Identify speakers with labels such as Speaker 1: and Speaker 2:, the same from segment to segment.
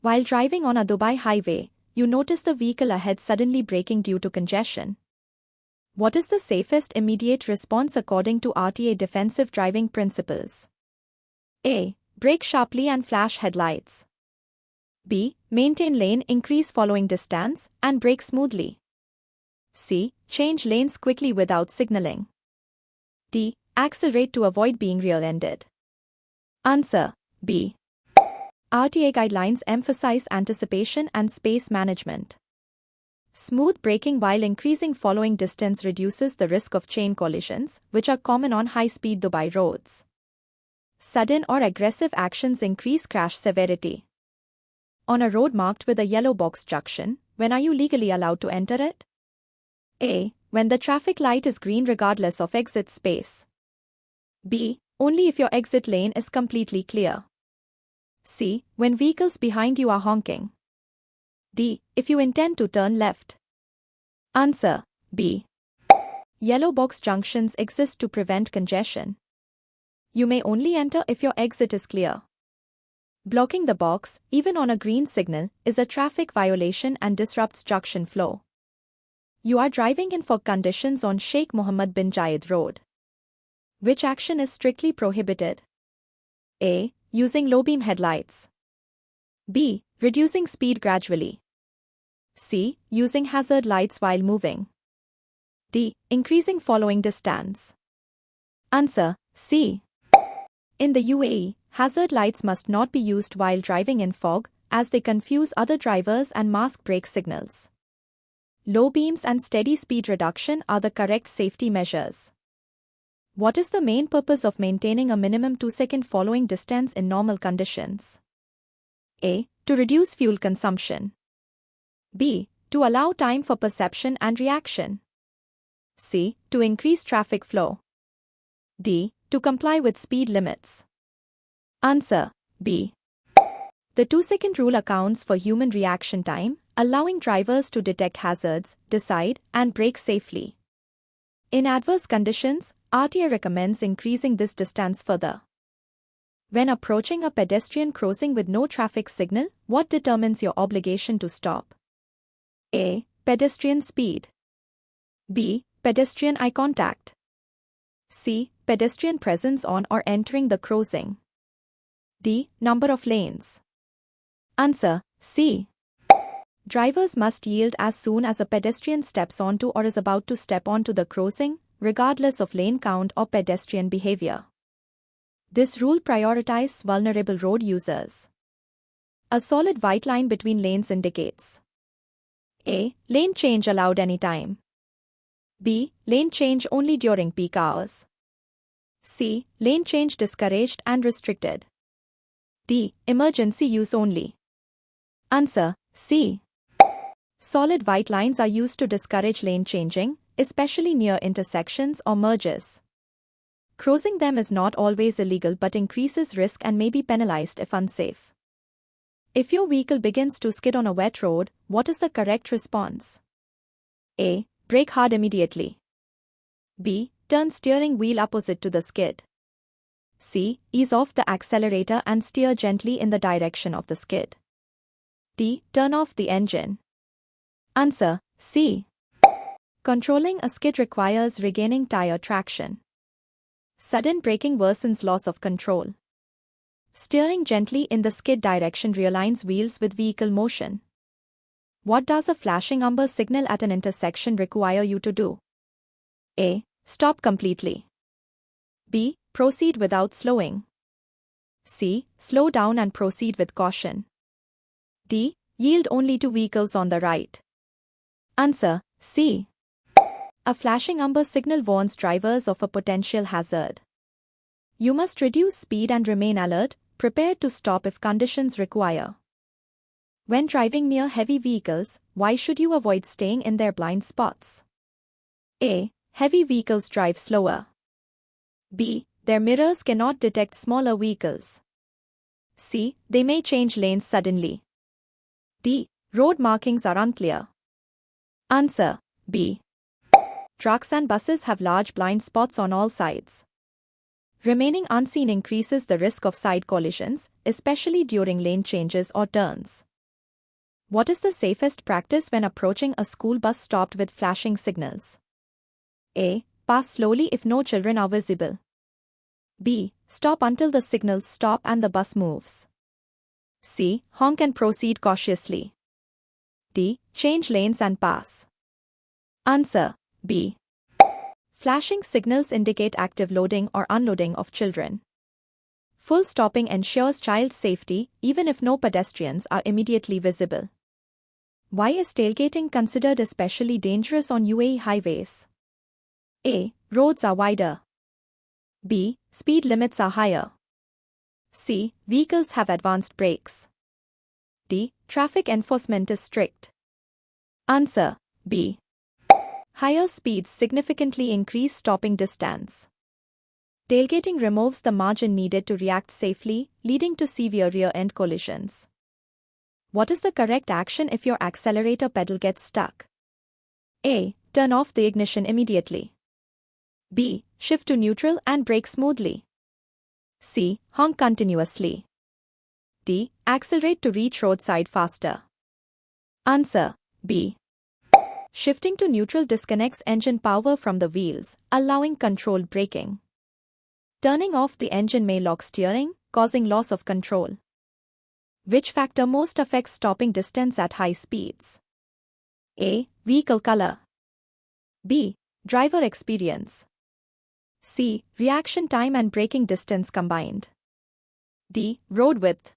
Speaker 1: While driving on a Dubai highway, you notice the vehicle ahead suddenly braking due to congestion. What is the safest immediate response according to RTA defensive driving principles? A. Brake sharply and flash headlights. B. Maintain lane increase following distance and brake smoothly. C. Change lanes quickly without signaling. D. Accelerate to avoid being rear-ended. Answer: B. RTA guidelines emphasize anticipation and space management. Smooth braking while increasing following distance reduces the risk of chain collisions, which are common on high-speed Dubai roads. Sudden or aggressive actions increase crash severity. On a road marked with a yellow box junction, when are you legally allowed to enter it? A. When the traffic light is green regardless of exit space. B. Only if your exit lane is completely clear. C. When vehicles behind you are honking. D. If you intend to turn left. Answer: B. Yellow box junctions exist to prevent congestion. You may only enter if your exit is clear. Blocking the box, even on a green signal, is a traffic violation and disrupts junction flow. You are driving in fog conditions on Sheikh Mohammed bin Zayed Road. Which action is strictly prohibited? A. Using low-beam headlights. B. Reducing speed gradually. C. Using hazard lights while moving. D. Increasing following distance. Answer: C. In the UAE, hazard lights must not be used while driving in fog, as they confuse other drivers and mask brake signals. Low beams and steady speed reduction are the correct safety measures. What is the main purpose of maintaining a minimum 2-second following distance in normal conditions? A. To reduce fuel consumption. B. To allow time for perception and reaction. C. To increase traffic flow. D. To comply with speed limits. Answer: B. The 2-second rule accounts for human reaction time, allowing drivers to detect hazards, decide, and brake safely. In adverse conditions, RTA recommends increasing this distance further. When approaching a pedestrian crossing with no traffic signal, what determines your obligation to stop? A. Pedestrian speed. B. Pedestrian eye contact. C. Pedestrian presence on or entering the crossing. D. Number of lanes. Answer: C. Drivers must yield as soon as a pedestrian steps onto or is about to step onto the crossing, regardless of lane count or pedestrian behavior. This rule prioritizes vulnerable road users. A solid white line between lanes indicates: A. Lane change allowed anytime. B. Lane change only during peak hours. C. Lane change discouraged and restricted. D. Emergency use only. Answer: C. Solid white lines are used to discourage lane changing, especially near intersections or merges. Crossing them is not always illegal but increases risk and may be penalized if unsafe. If your vehicle begins to skid on a wet road, what is the correct response? A. Brake hard immediately. B. Turn steering wheel opposite to the skid. C. Ease off the accelerator and steer gently in the direction of the skid. D. Turn off the engine. Answer: C. Controlling a skid requires regaining tire traction. Sudden braking worsens loss of control. Steering gently in the skid direction realigns wheels with vehicle motion. What does a flashing amber signal at an intersection require you to do? A. Stop completely. B. Proceed without slowing. C. Slow down and proceed with caution. D. Yield only to vehicles on the right. Answer: C. A flashing amber signal warns drivers of a potential hazard. You must reduce speed and remain alert, prepared to stop if conditions require. When driving near heavy vehicles, why should you avoid staying in their blind spots? A. Heavy vehicles drive slower. B. Their mirrors cannot detect smaller vehicles. C. They may change lanes suddenly. D. Road markings are unclear. Answer: B. Trucks and buses have large blind spots on all sides. Remaining unseen increases the risk of side collisions, especially during lane changes or turns. What is the safest practice when approaching a school bus stopped with flashing signals? A. Pass slowly if no children are visible. B. Stop until the signals stop and the bus moves. C. Honk and proceed cautiously. D. Change lanes and pass. Answer B. Flashing signals indicate active loading or unloading of children. Full stopping ensures child safety even if no pedestrians are immediately visible. Why is tailgating considered especially dangerous on UAE highways? A. Roads are wider. B. Speed limits are higher. C. Vehicles have advanced brakes. D. Traffic enforcement is strict. Answer B. Higher speeds significantly increase stopping distance. Tailgating removes the margin needed to react safely, leading to severe rear-end collisions. What is the correct action if your accelerator pedal gets stuck? A. Turn off the ignition immediately. B. Shift to neutral and brake smoothly. C. Honk continuously. D. Accelerate to reach roadside faster. Answer B. Shifting to neutral disconnects engine power from the wheels, allowing controlled braking. Turning off the engine may lock steering, causing loss of control. Which factor most affects stopping distance at high speeds? A. Vehicle color. B. Driver experience. C. Reaction time and braking distance combined. D. Road width.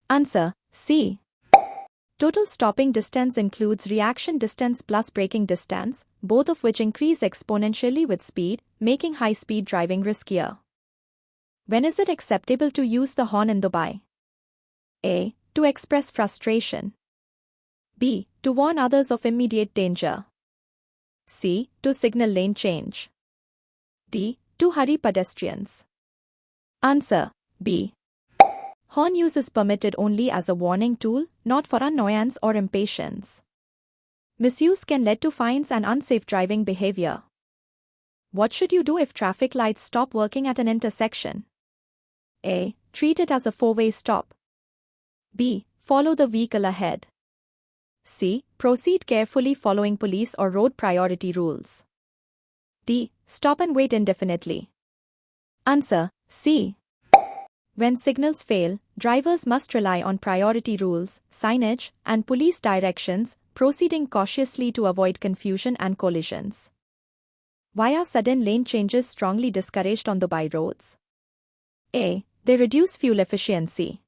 Speaker 1: Answer C. Total stopping distance includes reaction distance plus braking distance, both of which increase exponentially with speed, making high-speed driving riskier. When is it acceptable to use the horn in Dubai? A. To express frustration. B. To warn others of immediate danger. C. To signal lane change. D. To hurry pedestrians. Answer B. Horn use is permitted only as a warning tool, not for annoyance or impatience. Misuse can lead to fines and unsafe driving behavior. What should you do if traffic lights stop working at an intersection? A. Treat it as a four-way stop. B. Follow the vehicle ahead. C. Proceed carefully following police or road priority rules. D. Stop and wait indefinitely. Answer C. When signals fail, drivers must rely on priority rules, signage, and police directions, proceeding cautiously to avoid confusion and collisions. Why are sudden lane changes strongly discouraged on Dubai roads? A. They reduce fuel efficiency.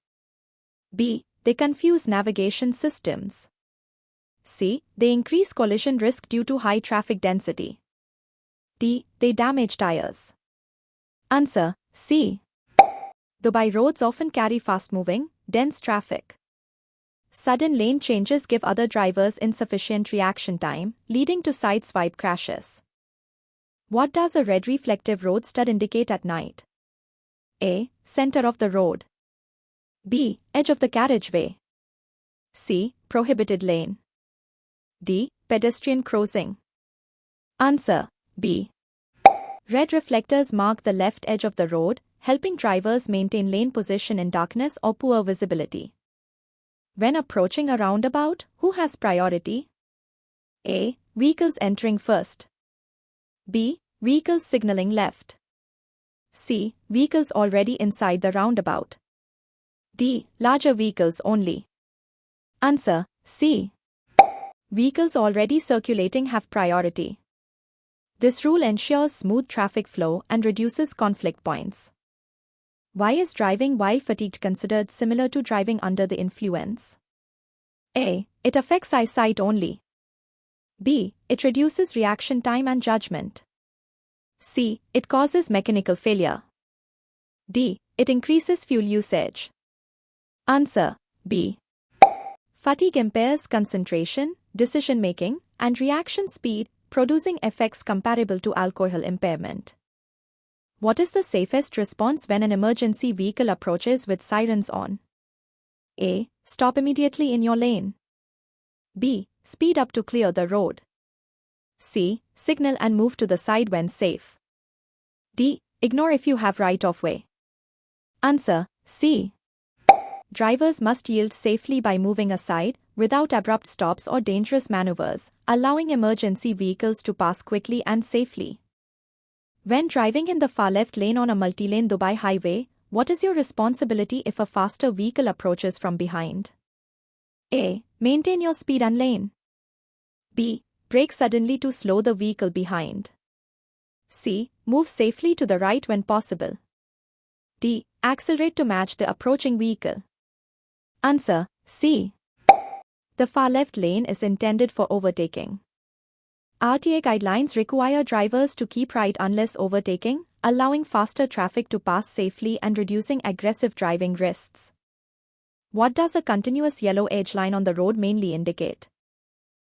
Speaker 1: B. They confuse navigation systems. C. They increase collision risk due to high traffic density. D. They damage tires. Answer C. Dubai roads often carry fast-moving, dense traffic. Sudden lane changes give other drivers insufficient reaction time, leading to side-swipe crashes. What does a red reflective road stud indicate at night? A. Center of the road. B. Edge of the carriageway. C. Prohibited lane. D. Pedestrian crossing. Answer B. Red reflectors mark the left edge of the road, helping drivers maintain lane position in darkness or poor visibility. When approaching a roundabout, who has priority? A. Vehicles entering first. B. Vehicles signaling left. C. Vehicles already inside the roundabout. D. Larger vehicles only. Answer C. Vehicles already circulating have priority. This rule ensures smooth traffic flow and reduces conflict points. Why is driving while fatigued considered similar to driving under the influence? A. It affects eyesight only. B. It reduces reaction time and judgment. C. It causes mechanical failure. D. It increases fuel usage. Answer B. Fatigue impairs concentration, decision-making, and reaction speed, producing effects comparable to alcohol impairment. What is the safest response when an emergency vehicle approaches with sirens on? A. Stop immediately in your lane. B. Speed up to clear the road. C. Signal and move to the side when safe. D. Ignore if you have right-of-way. Answer C. Drivers must yield safely by moving aside, without abrupt stops or dangerous maneuvers, allowing emergency vehicles to pass quickly and safely. When driving in the far left lane on a multi-lane Dubai highway, what is your responsibility if a faster vehicle approaches from behind? A. Maintain your speed and lane. B. Brake suddenly to slow the vehicle behind. C. Move safely to the right when possible. D. Accelerate to match the approaching vehicle. Answer: C. The far left lane is intended for overtaking. RTA guidelines require drivers to keep right unless overtaking, allowing faster traffic to pass safely and reducing aggressive driving risks. What does a continuous yellow edge line on the road mainly indicate?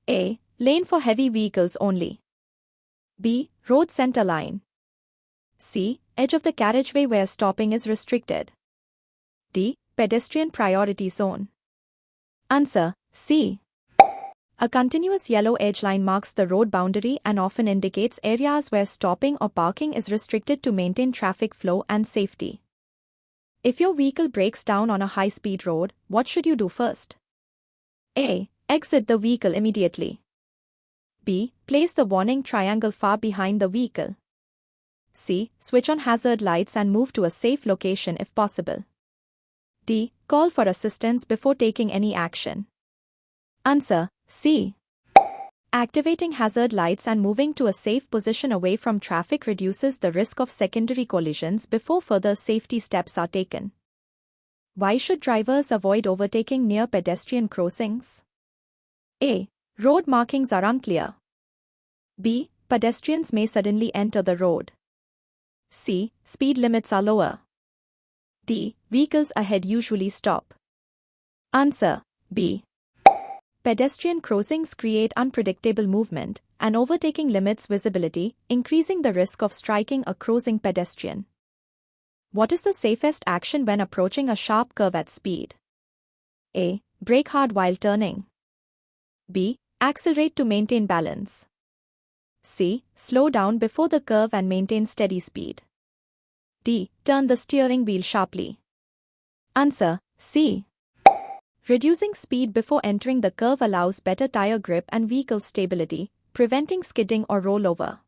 Speaker 1: A. Lane for heavy vehicles only. B. Road center line. C. Edge of the carriageway where stopping is restricted. D. Pedestrian priority zone. Answer: C. A continuous yellow edge line marks the road boundary and often indicates areas where stopping or parking is restricted to maintain traffic flow and safety. If your vehicle breaks down on a high-speed road, what should you do first? A. Exit the vehicle immediately. B. Place the warning triangle far behind the vehicle. C. Switch on hazard lights and move to a safe location if possible. D. Call for assistance before taking any action. Answer: C. Activating hazard lights and moving to a safe position away from traffic reduces the risk of secondary collisions before further safety steps are taken. Why should drivers avoid overtaking near pedestrian crossings? A. Road markings are unclear. B. Pedestrians may suddenly enter the road. C. Speed limits are lower. D. Vehicles ahead usually stop. Answer: B. Pedestrian crossings create unpredictable movement, and overtaking limits visibility, increasing the risk of striking a crossing pedestrian. What is the safest action when approaching a sharp curve at speed? A. Brake hard while turning. B. Accelerate to maintain balance. C. Slow down before the curve and maintain steady speed. D. Turn the steering wheel sharply. Answer: C. Reducing speed before entering the curve allows better tire grip and vehicle stability, preventing skidding or rollover.